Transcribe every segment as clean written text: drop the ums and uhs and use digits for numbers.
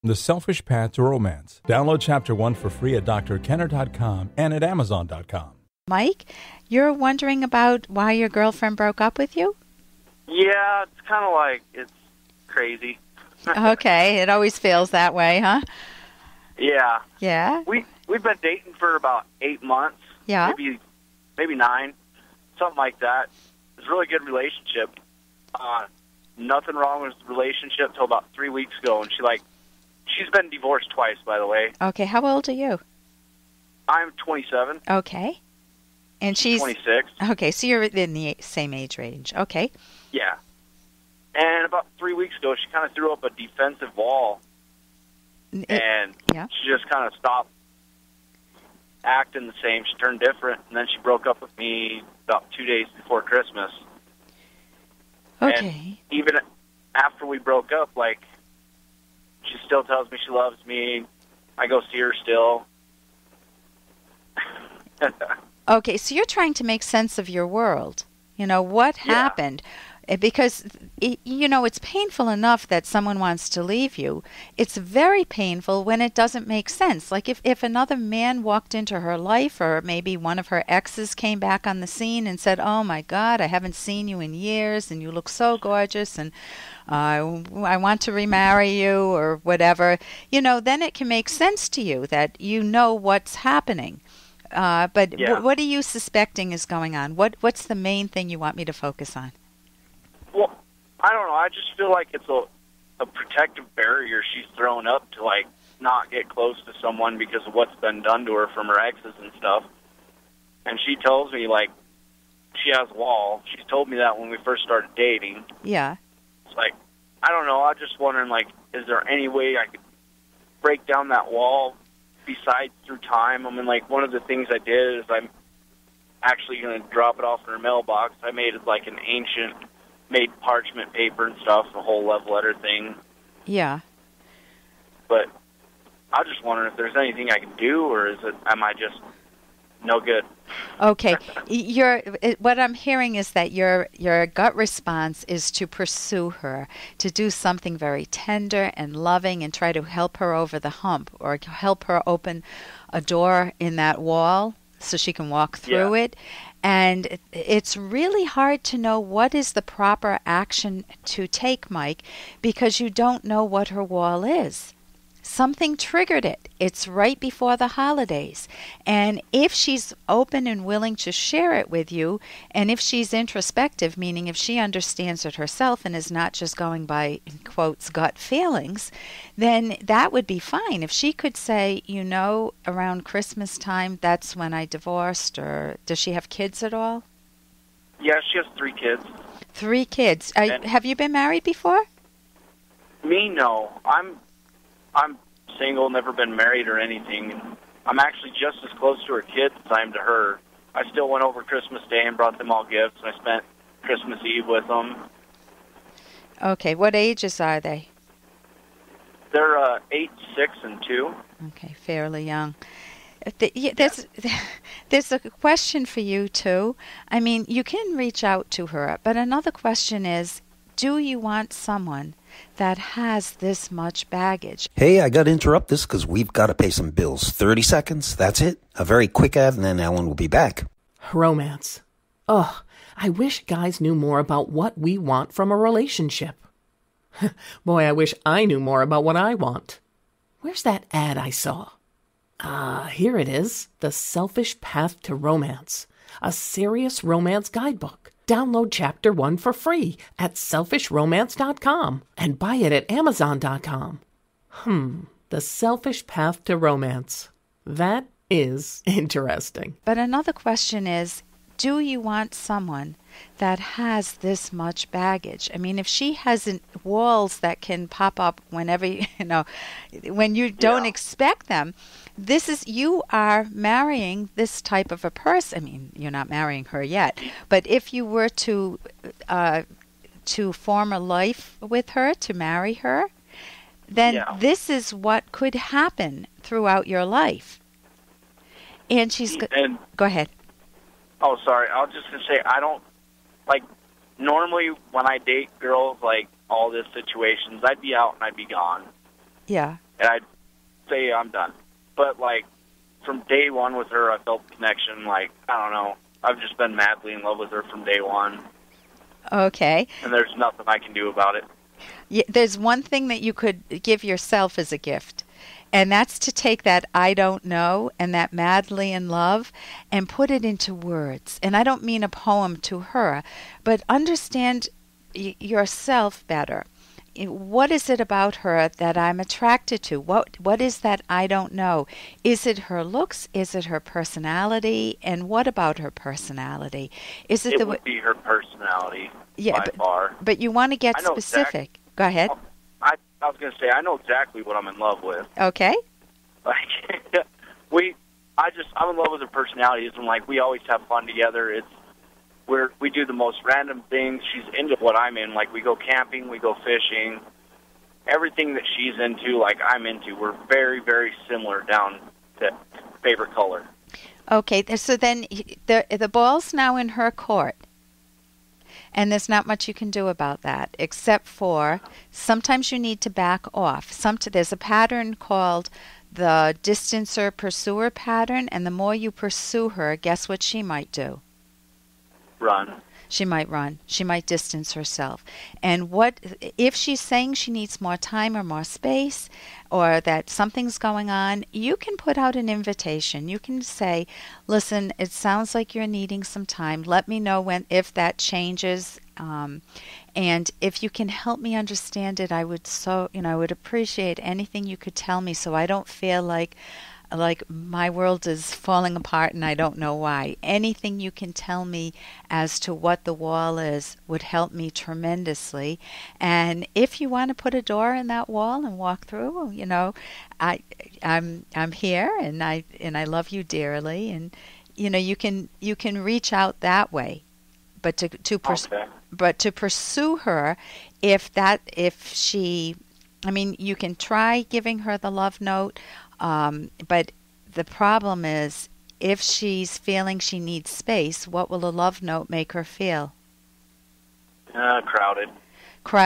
The Selfish Path to Romance. Download Chapter 1 for free at drkenner.com and at amazon.com. Mike, you're wondering about why your girlfriend broke up with you? Yeah, it's kind of like, it's crazy. Okay, it always feels that way, huh? Yeah. Yeah? We've been dating for about 8 months. Yeah? Maybe 9, something like that. It's a really good relationship. Nothing wrong with the relationship till about 3 weeks ago, and she's been divorced twice, by the way. Okay, how old are you? I'm 27. Okay. And she's 26. Okay, so you're in the same age range. Okay. Yeah. And about 3 weeks ago, she kind of threw up a defensive wall, and she just kind of stopped acting the same. She turned different, and then she broke up with me about 2 days before Christmas. Okay. And even after we broke up, she still tells me she loves me. I go see her still. Okay, so you're trying to make sense of your world. What happened? Because, it's painful enough that someone wants to leave you. It's very painful when it doesn't make sense. Like if another man walked into her life, or maybe one of her exes came back on the scene and said, "Oh my God, I haven't seen you in years and you look so gorgeous and I want to remarry you," or whatever, then it can make sense to you that you know what's happening. But what are you suspecting is going on? What's the main thing you want me to focus on? Well, I don't know. I just feel like it's a protective barrier she's thrown up to, not get close to someone because of what's been done to her from her exes and stuff. And she tells me, she has a wall. She's told me that when we first started dating. Yeah. It's I don't know. I'm just wondering, is there any way I could break down that wall besides through time? I mean, one of the things I did is I'm actually going to drop it off in her mailbox. I made it an ancient made parchment paper and stuff, the whole love letter thing. Yeah. But I was just wondering if there's anything I can do, or am I just no good? Okay. What I'm hearing is that your gut response is to pursue her, to do something very tender and loving and try to help her over the hump, or help her open a door in that wall so she can walk through it. And it's really hard to know what is the proper action to take, Mike, because you don't know what her wall is. Something triggered it. It's right before the holidays. And if she's open and willing to share it with you, and if she's introspective, meaning if she understands it herself and is not just going by, in quotes, gut feelings, then that would be fine. If she could say, around Christmas time, that's when I divorced, or does she have kids at all? Yeah, she has 3 kids. 3 kids. Have you been married before? Me, no. I'm single, never been married or anything. I'm actually just as close to her kids as I am to her. I still went over Christmas Day and brought them all gifts, and I spent Christmas Eve with them. Okay, what ages are they? They're 8, 6, and 2. Okay, fairly young. There's a question for you, too. I mean, you can reach out to her, but another question is, do you want someone that has this much baggage? Hey, I got to interrupt this because we've got to pay some bills. 30 seconds, that's it. A very quick ad, and then Ellen will be back. Romance. Ugh, I wish guys knew more about what we want from a relationship. Boy, I wish I knew more about what I want. Where's that ad I saw? Here it is. The Selfish Path to Romance. A serious romance guidebook. Download Chapter 1 for free at selfishromance.com and buy it at amazon.com. The Selfish Path to Romance. That is interesting. But another question is, do you want someone that has this much baggage? I mean, if she has walls that can pop up whenever, when you don't expect them, you are marrying this type of a person. I mean, you're not marrying her yet, but if you were to form a life with her, to marry her, then this is what could happen throughout your life. And go ahead. Oh, sorry. I was just going to say, I don't, normally when I date girls, all this situations, I'd be out and I'd be gone. Yeah. and I'd say I'm done. But, like, from day one with her, I felt the connection. Like, I don't know. I've just been madly in love with her from day one. Okay. And there's nothing I can do about it. Yeah, there's one thing that you could give yourself as a gift, and that's to take that I don't know and that madly in love and put it into words. And I don't mean a poem to her, but understand yourself better. What is it about her that I'm attracted to? What is that I don't know? Is it her looks? Is it her personality? And what about her personality? Is it would be her personality, by far. But you want to get specific. Go ahead. I was going to say, I know exactly what I'm in love with. Okay. Like, I'm in love with her personality. And like, we always have fun together. We do the most random things. She's into what I'm in. Like, we go camping, we go fishing. Everything that she's into, like, I'm into. We're very, very similar down to favorite color. Okay, so then the ball's now in her court. And there's not much you can do about that, except for sometimes you need to back off. There's a pattern called the distancer-pursuer pattern, and the more you pursue her, guess what she might do? Run. She might run. She might distance herself. And what if she's saying she needs more time or more space, or that something's going on? You can put out an invitation. You can say, "Listen, it sounds like you're needing some time. Let me know if that changes. And if you can help me understand it, I would appreciate anything you could tell me, so I don't feel like my world is falling apart and I don't know why. Anything you can tell me as to what the wall is would help me tremendously. And if you want to put a door in that wall and walk through, I'm here and I love you dearly, and you can reach out that way. But to pursue her, you can try giving her the love note. But the problem is, if she's feeling she needs space, what will a love note make her feel? Crowded.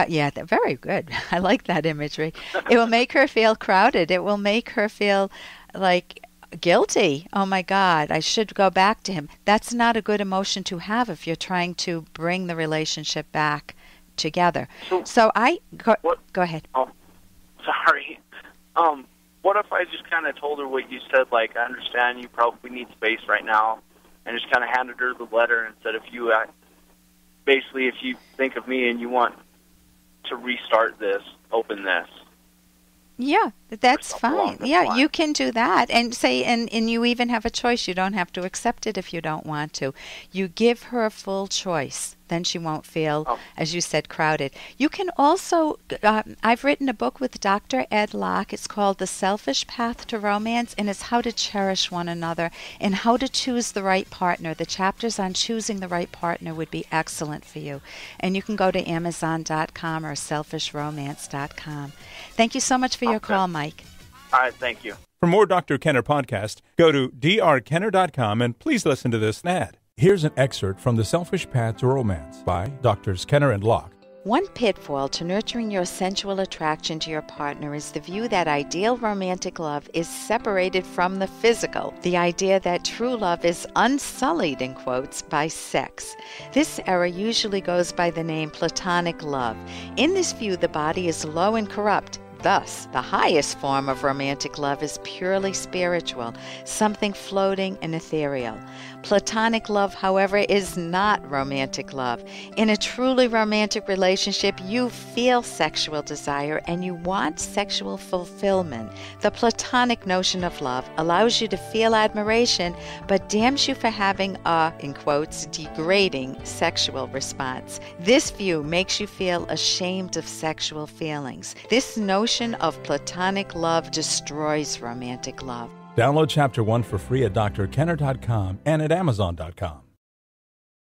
Yeah, very good. I like that imagery. It will make her feel crowded. It will make her feel like guilty. Oh my God, I should go back to him. That's not a good emotion to have if you're trying to bring the relationship back together. So go ahead. Oh, sorry. What if I just kind of told her what you said, like, I understand you probably need space right now, and just kind of handed her the letter and said, if you think of me and you want to restart this, open this. Yeah, that's fine. Yeah, you can do that and say, and you even have a choice. You don't have to accept it if you don't want to. You give her a full choice. Then she won't feel, as you said, crowded. You can also, I've written a book with Dr. Ed Locke. It's called The Selfish Path to Romance, and it's how to cherish one another and how to choose the right partner. The chapters on choosing the right partner would be excellent for you. And you can go to Amazon.com or selfishromance.com. Thank you so much for your call, Mike. All right, thank you. For more Dr. Kenner podcast, go to drkenner.com and please listen to this ad. Here's an excerpt from The Selfish Path to Romance by Drs. Kenner and Locke. One pitfall to nurturing your sensual attraction to your partner is the view that ideal romantic love is separated from the physical, the idea that true love is unsullied, in quotes, by sex. This error usually goes by the name platonic love. In this view, the body is low and corrupt. Thus, the highest form of romantic love is purely spiritual, something floating and ethereal. Platonic love, however, is not romantic love. In a truly romantic relationship, you feel sexual desire and you want sexual fulfillment. The platonic notion of love allows you to feel admiration, but damns you for having a, in quotes, degrading sexual response. This view makes you feel ashamed of sexual feelings. This notion of platonic love destroys romantic love. Download Chapter 1 for free at drkenner.com and at amazon.com.